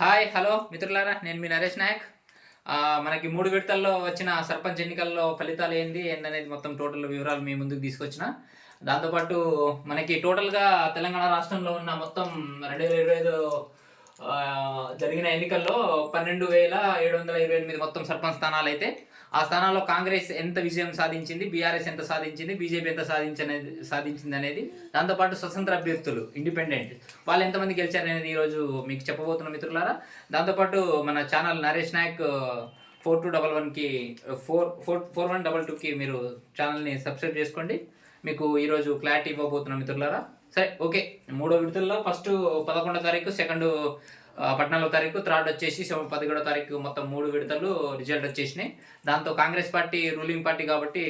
Hi hello మిత్రులారా, నేను మీ నరేష్ నాయక్. మనకి 3 విడతల్లో వచ్చిన సర్పంచ్ ఎన్నికల్లో ఫలితాలు ఏందనేది మొత్తం టోటల్ వివరాలు మీ ముందుకు తీసుకొచ్చిన. దాంతోపాటు మనకి టోటల్‌గా తెలంగాణ రాష్ట్రంలో ఉన్న మొత్తం 2025 జరిగిన ఎన్నికల్లో 12,728 మొత్తం సర్పంచ్ స్థానాలైతే, ఆ స్థానాల్లో కాంగ్రెస్ ఎంత విజయం సాధించింది, బీఆర్ఎస్ ఎంత సాధించింది, బీజేపీ ఎంత సాధించింది అనేది, దాంతోపాటు స్వతంత్ర అభ్యర్థులు ఇండిపెండెంట్ వాళ్ళు ఎంతమంది గెలిచారనేది ఈరోజు మీకు చెప్పబోతున్న మిత్రులారా. దాంతోపాటు మన ఛానల్ నరేష్ నాయక్ 4211కి 4122కి మీరు ఛానల్ని సబ్స్క్రైబ్ చేసుకోండి. మీకు ఈరోజు క్లారిటీ ఇవ్వబోతున్న మిత్రులారా. సరే, ఓకే. 3వ విడతల్లో ఫస్ట్ 11వ తారీఖు, సెకండ్ 14వ తారీఖు, థర్డ్ వచ్చేసి 17వ తారీఖు, మొత్తం 3 విడతలు రిజల్ట్ వచ్చేసినాయి. దాంతో కాంగ్రెస్ పార్టీ రూలింగ్ పార్టీ కాబట్టి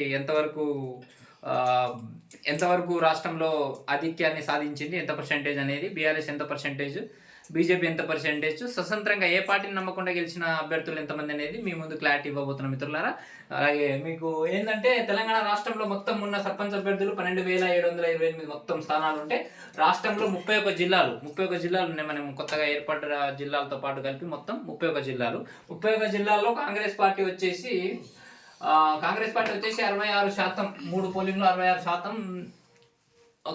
ఎంతవరకు రాష్ట్రంలో ఆధిక్యాన్ని సాధించింది, ఎంత పర్సెంటేజ్ అనేది, బీఆర్ఎస్ ఎంత పర్సెంటేజ్, బీజేపీ ఎంత పర్సెంటేజ్, స్వతంత్రంగా ఏ పార్టీని నమ్మకుండా గెలిచిన అభ్యర్థులు ఎంతమంది అనేది మీ ముందు క్లారిటీ ఇవ్వబోతున్నాం మిత్రులారా. అలాగే మీకు ఏంటంటే, తెలంగాణ రాష్ట్రంలో మొత్తం ఉన్న సర్పంచ్ అభ్యర్థులు 12,728 మొత్తం స్థానాలు ఉంటే, రాష్ట్రంలో 31 జిల్లాలు ఉన్నాయి. మనం కొత్తగా ఏర్పడ్డ జిల్లాలతో పాటు కలిపి మొత్తం 31 జిల్లాల్లో కాంగ్రెస్ పార్టీ వచ్చేసి 66%, 3 పోలింగ్లో 66%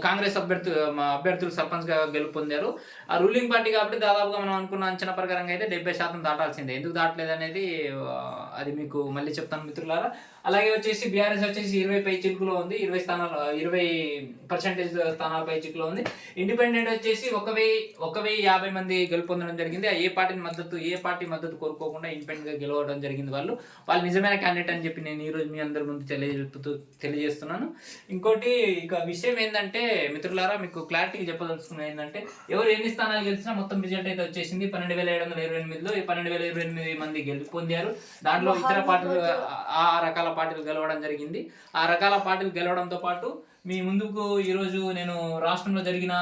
కాంగ్రెస్ అభ్యర్థులు సర్పంచ్గా గెలుపొందారు. ఆ రూలింగ్ పార్టీ కాబట్టి దాదాపుగా మనం అనుకున్న అంచనా ప్రకారంగా అయితే 70% దాటాల్సిందే. ఎందుకు దాటలేదు అనేది అది మీకు మళ్ళీ చెప్తాను మిత్రులారా. అలాగే వచ్చేసి బీఆర్ఎస్ వచ్చేసి 20 పై చిలుకులో ఉంది, 20% స్థానాల పై చిలుకులో ఉంది. ఇండిపెండెంట్ వచ్చేసి 1,050 మంది గెలుపొందడం జరిగింది. ఏ పార్టీ మద్దతు కోరుకోకుండా ఇండిపెండెంట్గా గెలవడం జరిగింది. వాళ్ళు నిజమైన క్యాండిడేట్ అని చెప్పి నేను ఈరోజు మీ అందరి ముందు తెలియజేస్తున్నాను. ఇంకోటి ఇక విషయం ఏంటంటే మిత్రులారా, మీకు క్లారిటీగా చెప్పదలుచుకున్నది ఏంటంటే, ఎవరు ఎన్ని స్థానాలు గెలిచినా మొత్తం రిజల్ట్ అయితే వచ్చేసింది. 12,728లో 12,028 మంది గెలుపొందారు. దాంట్లో ఇతర పార్టీలు ఆ రకాల పార్టీలు గెలవడం జరిగింది. ఆ రకాల పార్టీలు గెలవడంతో పాటు మీ ముందుకు ఈరోజు నేను రాష్ట్రంలో జరిగిన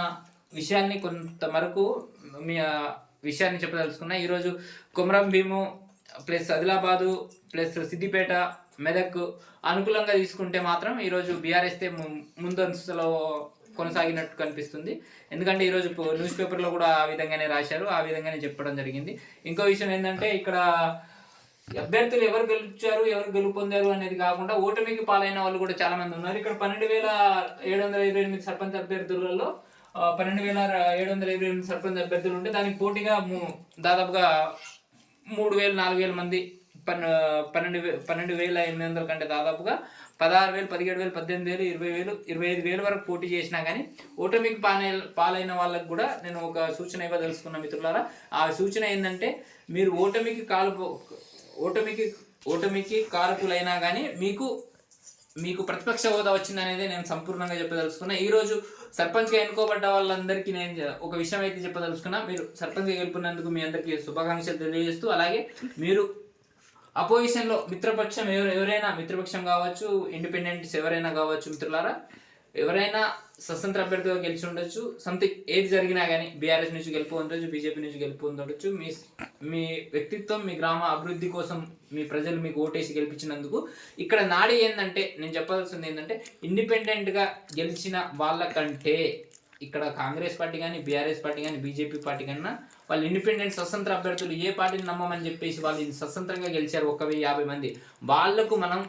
విషయాన్ని కొంతవరకు మీ విషయాన్ని చెప్పదలుచుకున్నా. ఈరోజు కొమరం భీము ప్లస్ ఆదిలాబాదు ప్లస్ సిద్దిపేట, మెదక్ అనుకూలంగా తీసుకుంటే మాత్రం ఈరోజు బీఆర్ఎస్ ముందంశలో కొనసాగినట్టు కనిపిస్తుంది. ఎందుకంటే ఈరోజు న్యూస్ పేపర్లో కూడా ఆ విధంగానే రాశారు, ఆ విధంగానే చెప్పడం జరిగింది. ఇంకో విషయం ఏంటంటే, ఇక్కడ అభ్యర్థులు ఎవరు గెలిచారు, ఎవరు గెలుపొందారు అనేది కాకుండా ఓటమికి పాలైన వాళ్ళు కూడా చాలా మంది ఉన్నారు. ఇక్కడ 12,728 సర్పంచ్ అభ్యర్థులలో 12,728 సర్పంచ్ అభ్యర్థులు ఉంటే, దానికి పోటీగా దాదాపుగా 3,000, 4,000 మంది 12,800 కంటే దాదాపుగా 16,000, 17,000, 18,000, 20,000, 25,000 వరకు పోటీ చేసినా కానీ ఓటమికి పాలైన వాళ్ళకు కూడా నేను ఒక సూచన ఇవ్వదలుచుకున్న మిత్రులారా. ఆ సూచన ఏంటంటే, మీరు ఓటమికి కారకులైనా కానీ మీకు ప్రతిపక్ష హోదా వచ్చిందనేది నేను సంపూర్ణంగా చెప్పదలుచుకున్నా. ఈరోజు సర్పంచ్గా ఎన్నుకోబడ్డ వాళ్ళందరికీ నేను ఒక విషయం అయితే చెప్పదలుచుకున్నా. మీరు సర్పంచ్గా గెలుపున్నందుకు మీ అందరికీ శుభాకాంక్షలు తెలియజేస్తూ, అలాగే మీరు అపోజిషన్లో మిత్రపక్షం కావచ్చు, ఇండిపెండెంట్స్ ఎవరైనా కావచ్చు మిత్రులారా, ఎవరైనా స్వతంత్ర అభ్యర్థిగా గెలిచి ఉండొచ్చు. సంథింగ్ ఏది జరిగినా కానీ బీఆర్ఎస్ నుంచి గెలుపు ఉండొచ్చు, బీజేపీ నుంచి గెలుపు ఉండొచ్చు. మీ వ్యక్తిత్వం, మీ గ్రామ అభివృద్ధి కోసం మీ ప్రజలు మీకు ఓటేసి గెలిపించినందుకు ఇక్కడ నాడి ఏంటంటే, నేను చెప్పాల్సింది ఏంటంటే, ఇండిపెండెంట్గా గెలిచిన వాళ్ళకంటే ఇక్కడ కాంగ్రెస్ పార్టీ కానీ, బీఆర్ఎస్ పార్టీ కానీ, బీజేపీ పార్టీ కన్నా వాళ్ళు ఇండిపెండెంట్ స్వతంత్ర అభ్యర్థులు ఏ పార్టీని నమ్మమని చెప్పేసి వాళ్ళు స్వతంత్రంగా గెలిచారు 1,050 మంది. వాళ్లకు మనం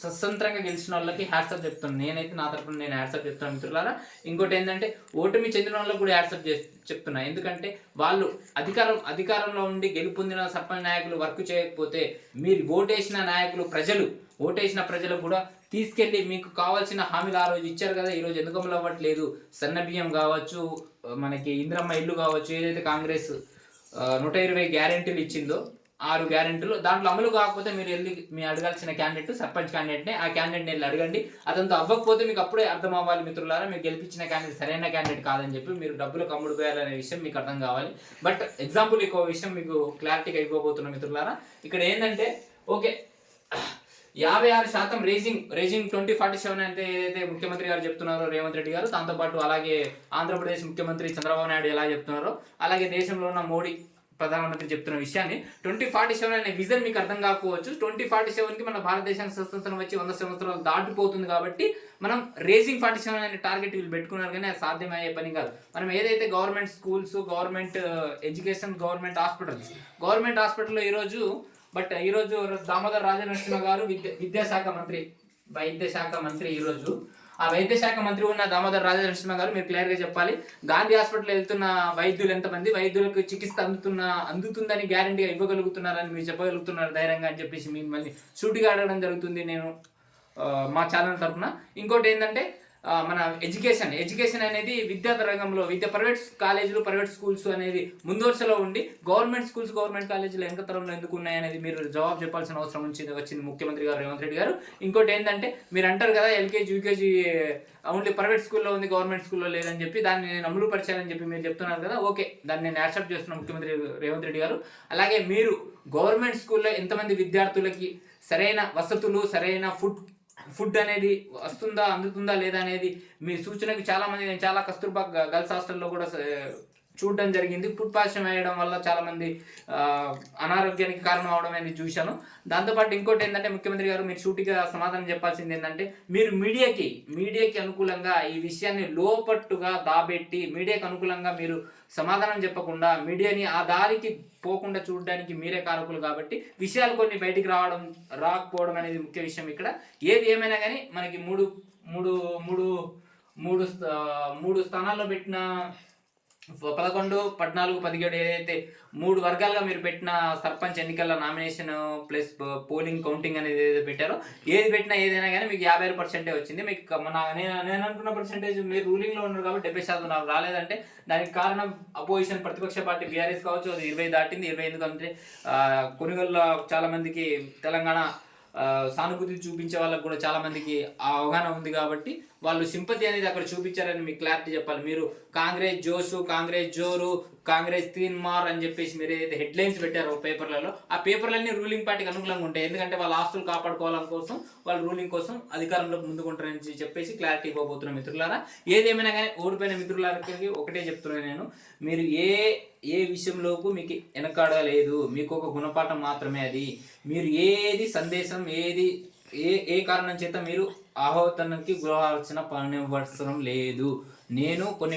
స్వతంత్రంగా గెలిచిన వాళ్ళకి హ్యాట్సప్ చెప్తున్నాను. నేనైతే నా తరపున నేను హ్యాట్సప్ చెప్తున్నాను మిత్రులారా. ఇంకోటి ఏంటంటే, ఓటమి చెందిన వాళ్ళకు కూడా హ్యాట్సప్ చెప్తున్నా. ఎందుకంటే వాళ్ళు అధికారంలో ఉండి గెలుపొందిన సర్పంచ్ నాయకులు వర్క్ చేయకపోతే, మీరు ఓటేసిన ప్రజలు కూడా తీసుకెళ్ళి మీకు కావాల్సిన హామీలు ఆ రోజు ఇచ్చారు కదా, ఈరోజు ఎందుకు అమలు అవ్వట్లేదు, సన్న బియ్యం కావచ్చు, మనకి ఇందిరమ్మ ఇల్లు కావచ్చు, ఏదైతే కాంగ్రెస్ 120 గ్యారెంటీలు ఇచ్చిందో 6 గ్యారెంటీలు, దాంట్లో అమలు కాకపోతే మీరు వెళ్ళి మీ అడగాల్సిన క్యాండిడేట్ సర్పంచ్ క్యాండిడేట్నే. ఆ క్యాండిడేట్ని వెళ్ళి అడగండి. అతనితో అవ్వకపోతే మీకు అప్పుడే అర్థం అవ్వాలి మిత్రులారా, మీరు గెలిపించిన క్యాండిడేట్ సరైన క్యాండిడేట్ కాదని చెప్పి మీరు డబ్బులు కమ్ముడు పోయాలనే విషయం మీకు అర్థం కావాలి. బట్ ఎగ్జాంపుల్ ఇంకో విషయం మీకు క్లారిటీగా ఇవ్వబోతున్న మిత్రులారా. ఇక్కడ ఏంటంటే, ఓకే, 56% రేజింగ్ 2047 అంటే ఏదైతే ముఖ్యమంత్రి గారు చెప్తున్నారో రేవంత్ రెడ్డి గారు, దాంతోపాటు అలాగే ఆంధ్రప్రదేశ్ ముఖ్యమంత్రి చంద్రబాబు నాయుడు ఎలా చెప్తున్నారో, అలాగే దేశంలో ఉన్న మోడీ ప్రధానమంత్రి చెప్తున్న విషయాన్ని 2047 అనే విజన్ మీకు అర్థం కాకపోవచ్చు. 2047కి మన భారతదేశానికి స్వతంత్రం వచ్చి 100 సంవత్సరాలు దాటిపోతుంది కాబట్టి మనం రేజింగ్ 47 అనే టార్గెట్ వీళ్ళు పెట్టుకున్నారు, కానీ అది సాధ్యమయ్యే పని కాదు. మనం ఏదైతే government schools, government education, government హాస్పిటల్లో ఈరోజు దామోదర్ రాజనరసింహ గారు వైద్య శాఖ మంత్రి ఈరోజు ఆ వైద్య శాఖ మంత్రి ఉన్న దామోదర్ రాజనరసింహ గారు మీరు క్లియర్గా చెప్పాలి, గాంధీ హాస్పిటల్ వెళ్తున్న వైద్యులు ఎంతమంది, వైద్యులకు చికిత్స అందుతుందని గ్యారంటీగా ఇవ్వగలుగుతున్నారని మీరు చెప్పగలుగుతున్నారు ధైర్యంగా అని చెప్పేసి మిమ్మల్ని సూటిగా అడగడం జరుగుతుంది నేను మా ఛానల్ తరఫున. ఇంకోటి ఏంటంటే మన ఎడ్యుకేషన్ అనేది విద్యార్థి రంగంలో ప్రైవేట్ కాలేజీలు, ప్రైవేట్ స్కూల్స్ అనేది ముందోర్చలో ఉండి గవర్నమెంట్ స్కూల్స్, గవర్నమెంట్ కాలేజీలు వెనకతరంలో ఎందుకు ఉన్నాయనేది మీరు జవాబు చెప్పాల్సిన అవసరం వచ్చింది ముఖ్యమంత్రి గారు రేవంత్ రెడ్డి గారు. ఇంకోటి ఏంటంటే మీరు అంటారు కదా ఎల్కేజీ, యూకేజీ ఓన్లీ ప్రైవేట్ స్కూల్లో ఉంది, గవర్నమెంట్ స్కూల్లో లేదని చెప్పి దాన్ని నేను అమలు పరిచాలని చెప్పి మీరు చెప్తున్నారు కదా. ఓకే, దాన్ని నేను యాక్సెప్ట్ చేస్తున్నాను ముఖ్యమంత్రి రేవంత్ రెడ్డి గారు. అలాగే మీరు గవర్నమెంట్ స్కూల్లో ఎంతమంది విద్యార్థులకి సరైన వసతులు, సరైన ఫుడ్ అనేది అందుతుందా లేదా అనేది మీ సూచనకు నేను చాలా కస్తూర్బా గర్ల్స్ హాస్టల్లో కూడా చూడడం జరిగింది. ఫుడ్ పాయిజన్ వేయడం వల్ల చాలా మంది అనారోగ్యానికి కారణం అవడం అనేది చూశాను. దాంతోపాటు ఇంకోటి ఏంటంటే ముఖ్యమంత్రి గారు మీరు సూటిగా సమాధానం చెప్పాల్సింది ఏంటంటే మీరు మీడియాకి అనుకూలంగా ఈ విషయాన్ని లోపట్టుగా దాబెట్టి మీడియాకి అనుకూలంగా మీరు సమాధానం చెప్పకుండా మీడియాని ఆ దారికి పోకుండా చూడడానికి మీరే కారకులు కాబట్టి విషయాలు కొన్ని బయటికి రాకపోవడం అనేది ముఖ్య విషయం ఇక్కడ. ఏది ఏమైనా కానీ మనకి మూడు స్థానాల్లో పెట్టిన 11, 14, 17 ఏదైతే 3 వర్గాలుగా మీరు పెట్టిన సర్పంచ్ ఎన్నికల నామినేషన్ ప్లస్ పోలింగ్ కౌంటింగ్ అనేది ఏదైతే పెట్టారో ఏదైనా కానీ మీకు 56% వచ్చింది. మీకు నేను అనుకున్న పర్సెంటేజ్ మీరు రూలింగ్లో ఉన్నారు కాబట్టి 70% నాకు రాలేదంటే దానికి కారణం అపోజిషన్ ప్రతిపక్ష పార్టీ బీఆర్ఎస్ కావచ్చు, అది 20 దాటింది. 20 ఎందుకంటే కొనుగోలులో చాలా మందికి తెలంగాణ సానుభూతి చూపించే వాళ్ళకు కూడా చాలా మందికి ఆ అవగాహన ఉంది కాబట్టి వాళ్ళు సింపతి అనేది అక్కడ చూపించారని మీకు క్లారిటీ చెప్పాలి. మీరు కాంగ్రెస్ జోషు, కాంగ్రెస్ జోరు, కాంగ్రెస్ తీన్మార్ అని చెప్పేసి మీరు ఏదైతే హెడ్లైన్స్ పెట్టారో పేపర్లలో, ఆ పేపర్లన్నీ రూలింగ్ పార్టీకి అనుకూలంగా ఉంటాయి. ఎందుకంటే వాళ్ళ ఆస్తులు కాపాడుకోవాలని కోసం వాళ్ళు రూలింగ్ కోసం అధికారంలోకి ముందుకుంటారని చెప్పేసి క్లారిటీ ఇవ్వబోతున్న మిత్రులారా. ఏదేమైనా కానీ ఓడిపోయిన మిత్రులకి ఒకటే చెప్తున్నాను నేను, మీరు ఏ విషయంలోకి మీకు వెనకాడలేదు, మీకు ఒక గుణపాఠం మాత్రమే అది. మీరు ఏది సందేశం ఏ కారణం చేత మీరు ఆహోతనకి గృహార్చన పనివ్వడం లేదు. నేను కొన్ని